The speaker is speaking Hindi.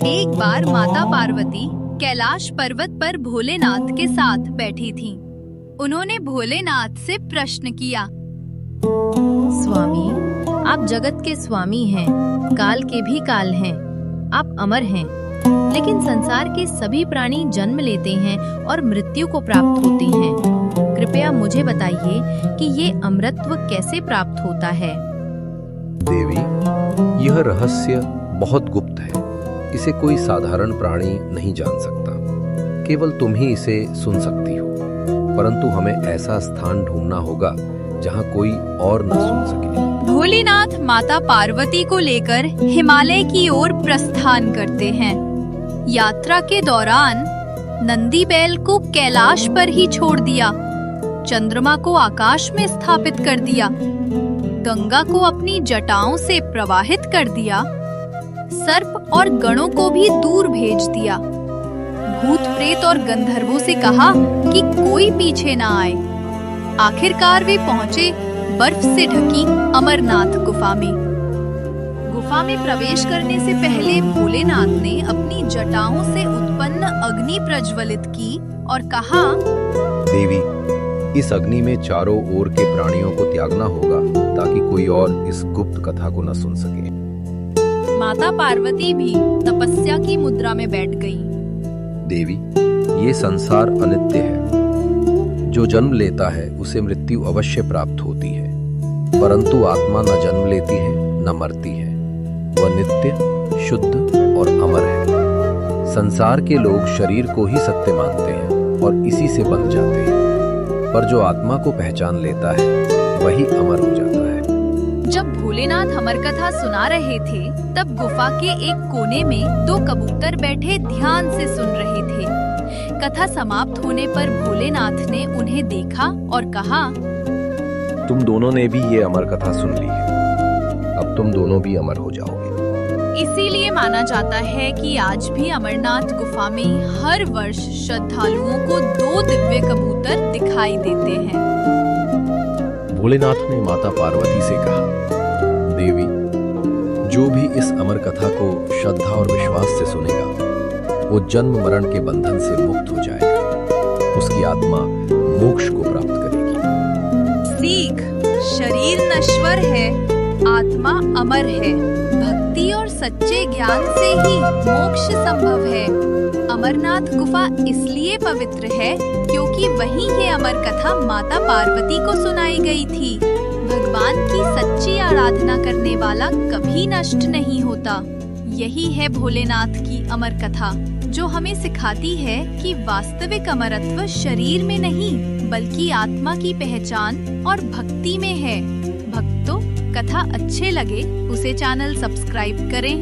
एक बार माता पार्वती कैलाश पर्वत पर भोलेनाथ के साथ बैठी थीं। उन्होंने भोलेनाथ से प्रश्न किया, स्वामी, आप जगत के स्वामी हैं, काल के भी काल हैं, आप अमर हैं, लेकिन संसार के सभी प्राणी जन्म लेते हैं और मृत्यु को प्राप्त होते हैं। कृपया मुझे बताइए कि ये अमरत्व कैसे प्राप्त होता है। देवी, यह रहस्य बहुत गुप्त है। इसे कोई साधारण प्राणी नहीं जान सकता। केवल तुम ही इसे सुन सकती हो। परंतु हमें ऐसा स्थान ढूंढना होगा जहां कोई और न सुन सके। भोलेनाथ माता पार्वती को लेकर हिमालय की ओर प्रस्थान करते हैं। यात्रा के दौरान नंदी बैल को कैलाश पर ही छोड़ दिया, चंद्रमा को आकाश में स्थापित कर दिया, गंगा को अपनी जटाओं से प्रवाहित कर दिया, सर्प और गणों को भी दूर भेज दिया। भूत प्रेत और गंधर्वों से कहा कि कोई पीछे ना आए। आखिरकार वे पहुंचे बर्फ से ढकी अमरनाथ गुफा में। गुफा में प्रवेश करने से पहले भोलेनाथ ने अपनी जटाओं से उत्पन्न अग्नि प्रज्वलित की और कहा, देवी, इस अग्नि में चारों ओर के प्राणियों को त्यागना होगा ताकि कोई और इस गुप्त कथा को न सुन सके। माता पार्वती भी तपस्या की मुद्रा में बैठ गईं। देवी, ये संसार अनित्य है। जो जन्म लेता है उसे मृत्यु अवश्य प्राप्त होती है, परंतु आत्मा न जन्म लेती है न मरती है। वह नित्य, शुद्ध और अमर है। संसार के लोग शरीर को ही सत्य मानते हैं और इसी से बंध जाते हैं, पर जो आत्मा को पहचान लेता है वही अमर हो जाता है। जब भोलेनाथ अमर कथा सुना रहे थे, तब गुफा के एक कोने में दो कबूतर बैठे ध्यान से सुन रहे थे। कथा समाप्त होने पर भोलेनाथ ने उन्हें देखा और कहा, तुम दोनों ने भी ये अमर कथा सुन ली है। अब तुम दोनों भी अमर हो जाओगे। इसीलिए माना जाता है कि आज भी अमरनाथ गुफा में हर वर्ष श्रद्धालुओं को दो दिव्य कबूतर दिखाई देते हैं। भोलेनाथ ने माता पार्वती से कहा, देवी, जो भी इस अमर कथा को श्रद्धा और विश्वास से सुनेगा वो जन्म मरण के बंधन से मुक्त हो जाएगा। उसकी आत्मा मोक्ष को प्राप्त करेगी। सीख, शरीर नश्वर है, आत्मा अमर है। भक्ति और सच्चे ज्ञान से ही मोक्ष संभव है। अमरनाथ गुफा इसलिए पवित्र है क्योंकि वहीं ये अमर कथा माता पार्वती को सुनाई गई थी। भगवान की सच्ची आराधना करने वाला कभी नष्ट नहीं होता। यही है भोलेनाथ की अमर कथा, जो हमें सिखाती है कि वास्तविक अमरत्व शरीर में नहीं बल्कि आत्मा की पहचान और भक्ति में है। भक्तों, कथा अच्छे लगे उसे चैनल सब्सक्राइब करें।